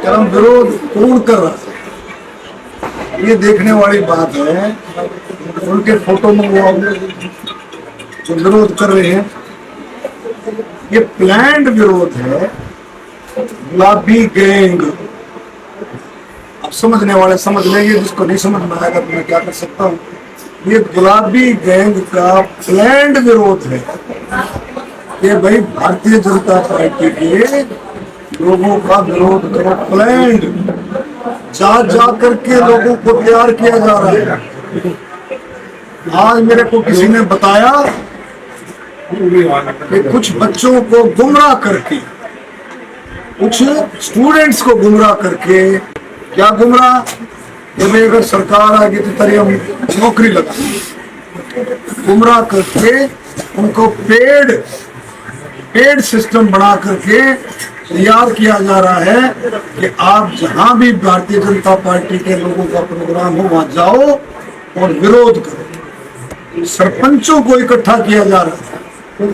कर्म विरोध कौन कर रहा है, ये देखने वाली बात है। उनके फोटो में वो जो विरोध कर रहे हैं, ये प्लान्ड विरोध है। गुलाबी गैंग, अब समझने वाले समझ लेंगे, जिसको नहीं समझ में आएगा तो मैं क्या कर सकता हूँ। ये गुलाबी गैंग का प्लान्ड विरोध है कि भाई भारतीय जनता पार्टी के लोगों का विरोध करो। प्लान्ड जा करके लोगों को तैयार किया जा रहा है। आज मेरे को किसी ने बताया कि कुछ बच्चों को गुमराह करके, कुछ स्टूडेंट्स को गुमराह करके, क्या गुमराह, कि भाई अगर सरकार आ गई तो तेरी हम नौकरी लगा, गुमराह करके उनको पेड सिस्टम बना करके तैयार किया जा रहा है कि आप जहां भी भारतीय जनता पार्टी के लोगों का प्रोग्राम हो वहां जाओ और विरोध करो। सरपंचों को इकट्ठा किया जा रहा है,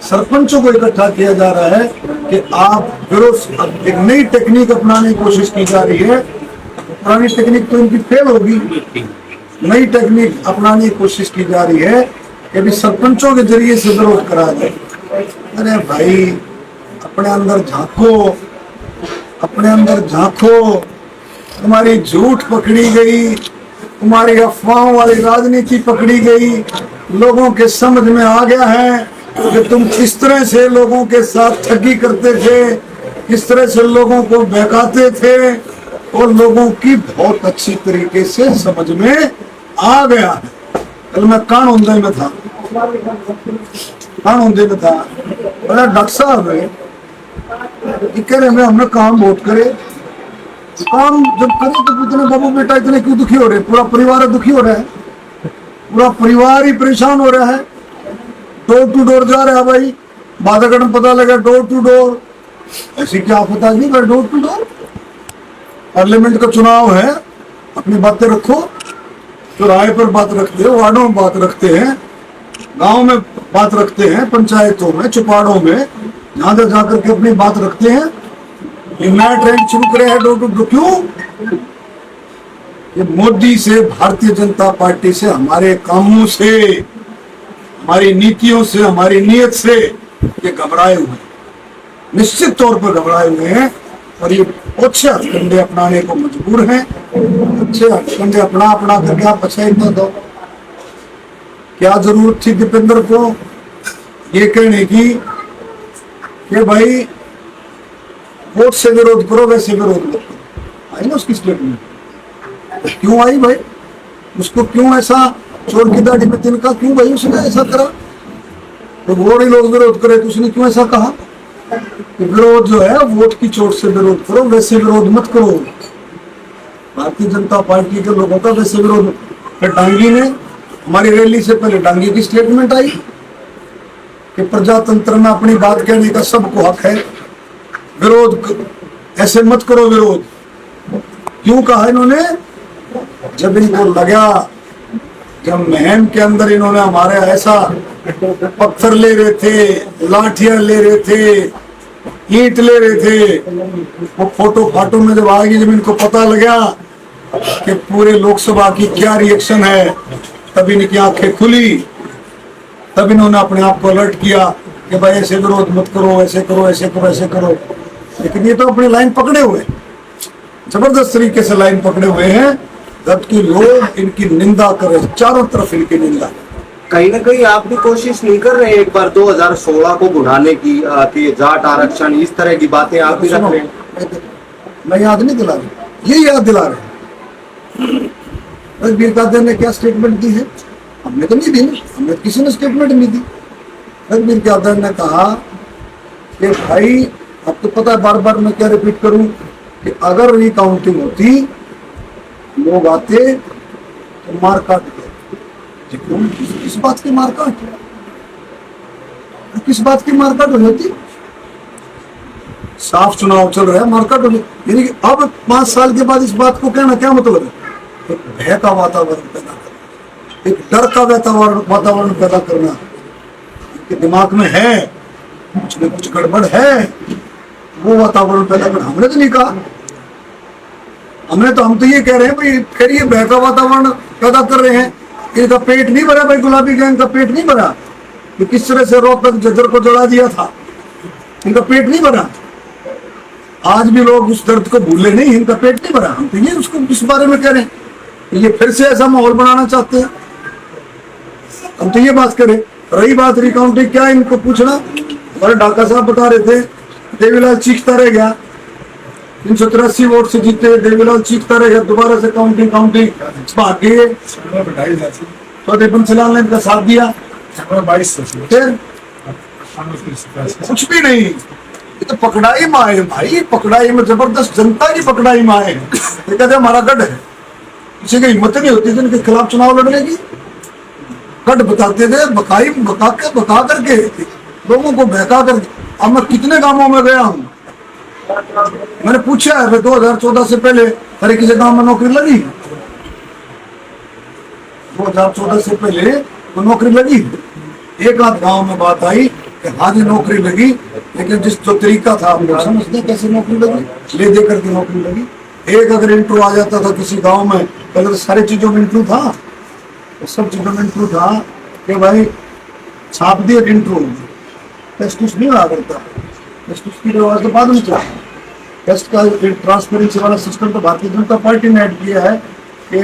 सरपंचों को इकट्ठा किया जा रहा है कि आप विरोध, एक नई टेक्निक अपनाने की कोशिश की जा रही है। पुरानी टेक्निक तो इनकी फेल होगी, नई टेक्निक अपनाने की कोशिश की जा रही है कि अभी सरपंचों के जरिए से विरोध करा जाए। अरे भाई, अपने अंदर झांको, अपने अंदर झांको। तुम्हारी झूठ पकड़ी गई, तुम्हारी अफवाहों वाली राजनीति पकड़ी गई, लोगों के समझ में आ गया है कि तुम किस तरह से लोगों के साथ ठगी करते थे, किस तरह से लोगों को बहकाते थे, और लोगों की बहुत अच्छी तरीके से समझ में आ गया है। कल मैं कानूनदे में था, कानूनदे में था, बोला डॉक्टर साहब कह रहे हैं हमने काम बहुत करे, काम जब करे तो इतने बाबू बेटा इतने क्यों दुखी हो रहे, पूरा परिवार दुखी हो रहा है, पूरा परिवार ही परेशान हो रहा है। डोर टू डोर जा रहा है भाई, बाधागढ़ में पता लगा डोर टू डोर, ऐसी क्या पता नहीं भाई डोर टू डोर। पार्लियामेंट का चुनाव है, अपनी बातें रखो, चौराहे पर बात रखते हैं, वार्डों में बात रखते हैं, गांव में बात रखते हैं, पंचायतों में, चुपाड़ों में, जहां तक जाकर के अपनी बात रखते हैं। ये नया ट्रेंड शुरू करे है डोर टू डोर, क्यों? ये मोदी से, भारतीय जनता पार्टी से, हमारे कामों से, हमारी नीतियों से, हमारी नीयत से ये घबराए हुए, निश्चित तौर पर घबराए हुए हैं। और ये अच्छे हथकंडे अपनाने को मजबूर हैं। अच्छे हथकंडे अपना करके आप अच्छा इतना दो। क्या जरूरत थी दीपेंद्र को ये कहने की कि भाई वोट से विरोध करो, वैसे विरोध मत करो? आई ना उसकी स्टेटमेंट, क्यों आई भाई? उसको क्यों ऐसा चोर की दाढ़ी में तिनका, क्यों भाई उसने ऐसा करा? तो वोट ही लोग विरोध करे तो उसने क्यों ऐसा कहा? विरोध जो है वोट की चोट से विरोध करो, वैसे विरोध मत करो। भारतीय जनता पार्टी के लोगों का वैसे विरोध। फिर डांगी ने, हमारी रैली से पहले डांगी की स्टेटमेंट आई कि प्रजातंत्र में अपनी बात कहने का सबको हक है, विरोध ऐसे मत करो विरोध। क्यों कहा इन्होंने? जब इनको लगा, जब महम के अंदर इन्होंने हमारे ऐसा पत्थर ले रहे थे, लाठियां ले रहे थे, ईंट ले रहे थे, वो फोटो फाटो में जब आ गई, जब इनको पता लगा कि पूरे लोकसभा की क्या रिएक्शन है, तब इनकी आंखें खुली, तब इन्होंने अपने आप को अलर्ट किया कि भाई ऐसे विरोध मत करो, ऐसे करो, ऐसे करो, ऐसे करो। लेकिन ये तो अपनी लाइन पकड़े हुए, जबरदस्त तरीके से लाइन पकड़े हुए हैं, जबकि लोग इनकी निंदा कर रहे, चारों तरफ इनकी निंदा। कहीं ना कहीं आप भी कोशिश नहीं कर रहे एक बार 2016 को बुढ़ाने की, कि जाट आरक्षण, इस तरह की बातें आप भी रख रहे हैं? मैं याद नहीं दिला रहा, ये याद दिला रहे। वीर कादर ने क्या स्टेटमेंट दी है? हमने तो नहीं दी, हमने किसी ने स्टेटमेंट नहीं दी। वीर कादर ने कहा कि भाई, अब तो पता है, बार बार मैं क्या रिपीट करूं, कि अगर रिकाउंटिंग होती, लोग आते तो मार काट, किस बात की मारकाट, किस बात की मारकाट हो जाती? साफ चुनाव चल रहा है, मारकाट हो जाती। यानी कि अब 5 साल के बाद इस बात को कहना क्या मतलब है? एक भय का वातावरण पैदा करना, एक डर का वातावरण पैदा करना। इनके दिमाग में है कुछ न कुछ गड़बड़ है, वो वातावरण पैदा करना। हमने तो नहीं कहा, हम तो ये कह रहे हैं भाई, फिर ये बहका वातावरण पैदा कर रहे हैं। इनका पेट नहीं भरा भाई, गुलाबी गैंग का पेट नहीं भरा। तो किस तरह से रोहतक झज्जर को जला दिया था, इनका पेट नहीं भरा। आज भी लोग उस दर्द को भूले नहीं, इनका पेट नहीं भरा। हम तो ये उसको इस बारे में कह रहे हैं, ये फिर से ऐसा माहौल बनाना चाहते हैं। हम तो ये बात करें। रही बात रिकाउंटिंग, क्या इनको पूछना। हमारे ढाका साहब बता रहे थे, देवीलाल चीखता रह गया, 383 वोट से जीते, देवीलाल चीखता रह गया, दोबारा से काउंटिंग भाग गए। तो बंसीलाल ने इनका साथ दिया, फिर कुछ भी नहीं। ये तो पकड़ाई में आए भाई, पकड़ाई में जबरदस्त जनता की पकड़ाई में आए। ये कहते हमारा गढ़ है, किसी की हिम्मत नहीं होती थी इनके खिलाफ चुनाव लड़ने की। गढ़ बताते थे, बका करके लोगों को बहका करके। अब मैं कितने गांवों में गया हूँ, मैंने पूछा है 2014 से पहले अरे किसी गांव में नौकरी लगी, 2014 से पहले तो नौकरी लगी। एक आध गांव में बात आई कि हाँ जी नौकरी लगी, लेकिन जिस जो तरीका था हम लोग समझते कैसे नौकरी लगी, ले दे करके नौकरी लगी। एक अगर इंटरव्यू आ जाता था किसी गांव में, पहले तो सारी चीजों में इंटरव्यू था, तो सब चीजों में इंटरव्यू था कि भाई छाप दिए इंटरव्यू, टेस्ट नहीं हुआ करता। टेस्ट की रिवाज तो बाद में चला। टेस्ट का ट्रांसपेरेंसी वाला सिस्टम तो भारतीय जनता पार्टी ने ऐड किया है कि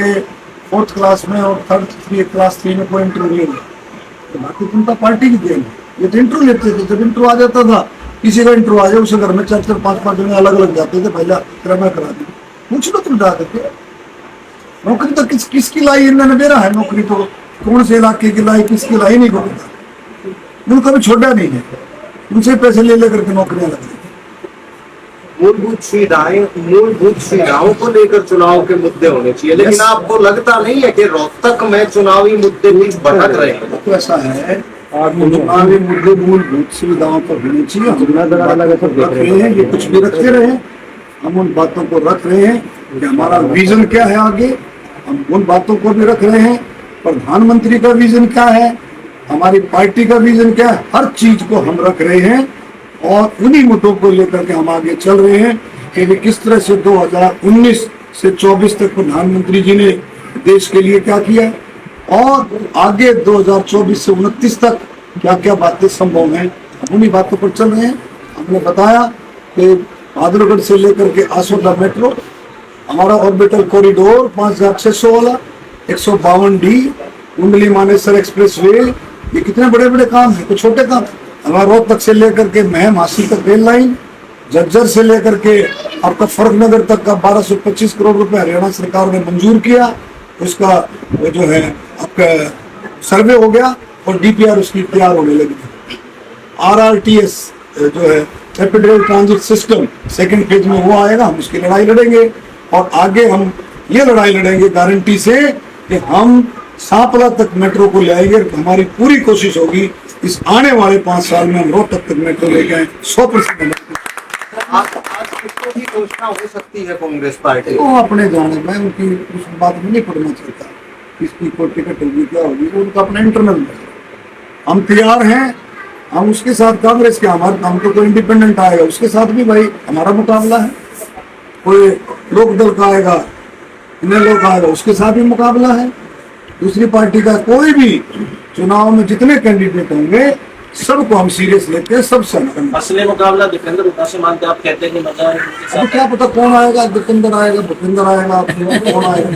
4th क्लास में और 3rd क्लास 3 में कोई इंटरव्यू नहीं। तो भारतीय जनता पार्टी की देन। ये तो इंटरव्यू लेते थे, जब इंटरव्यू आ जाता था, किसी का इंटरव्यू आ जाए उसे घर में 4-4, 5-5 जने अलग अलग जाते थे, पहला क्रम करा दी। पूछ लो तुम जा करके, नौकरी तो किसकी लाई इन्होंने दे रहा है, नौकरी तो कौन से इलाके की लाई, किसकी लाई नहीं पता। उनको भी छोड़ा नहीं है, उनसे पैसे ले लेकर के नौकरियां लग रही। मूलभूत सुविधाओं को लेकर चुनाव के मुद्दे होने चाहिए, लेकिन आपको लगता नहीं है कि रोहतक में चुनावी मुद्दे भी भटक रहे हैं? तो ऐसा है, चुनावी मुद्दे मूलभूत सुविधाओं पर होने चाहिए। हम रख रहे हैं, ये कुछ भी रखते रहे, हम उन बातों को रख रहे हैं कि हमारा विजन क्या है आगे, हम उन बातों को भी रख रहे हैं। प्रधानमंत्री का विजन क्या है, हमारी पार्टी का विजन क्या है, हर चीज को हम रख रहे हैं और उन्हीं मुद्दों को लेकर के हम आगे चल रहे हैं कि किस तरह से 2019 से 24 तक प्रधानमंत्री जी ने देश के लिए क्या किया और आगे 2024 से 29 तक क्या क्या बातें संभव हैं, उन्हीं बातों पर चल रहे हैं। हमने बताया कि बहादुरगढ़ से लेकर के आसोदा मेट्रो, हमारा ऑर्बिटल कॉरिडोर 5600 वाला, 152D, कुंडली मानेसर एक्सप्रेसवे, ये कितने बड़े बड़े काम हैं, कुछ छोटे काम। हमारा रोहतक से लेकर के महम हासिल तक रेल लाइन, झज्जर से लेकर के आपका फर्रुखनगर तक का 1225 करोड़ रुपए हरियाणा सरकार ने मंजूर किया। उसका जो है आपका सर्वे हो गया और DPR उसकी तैयार होने लगी। RRTS जो है rapid rail transit system second phase में वो आएगा, हम उसकी लड़ाई लड़ेंगे और आगे हम ये लड़ाई लड़ेंगे गारंटी से कि हम सांपला तक मेट्रो को ले आएंगे। हमारी पूरी कोशिश होगी इस आने वाले 5 साल में हम रोहतक तक मेट्रो लेके आए 100%। आज किसको की घोषणा हो सकती है कांग्रेस पार्टी? वो अपने जाने, मैं उनकी उस बात में नहीं पढ़ना चाहता, किसकी को टिकट होगी क्या होगी, वो उनका अपना इंटरनल है। हम तैयार हैं, हम उसके साथ कांग्रेस के, हमारे हम तो कोई इंडिपेंडेंट आएगा उसके साथ भी भाई हमारा मुकाबला है, कोई लोक दल का आएगा, अन्य लोग आएगा उसके साथ भी मुकाबला है, दूसरी पार्टी का कोई भी चुनाव में जितने कैंडिडेट होंगे सबको हम सीरियस लेते हैं, सबसे असली मुकाबला दीपेंद्र हुड्डा से मानते, आप कहते हैं कि मजा है। अब क्या पता कौन आएगा, दीपेंद्र आएगा, भूपेंद्र आएगा, कौन आएगा।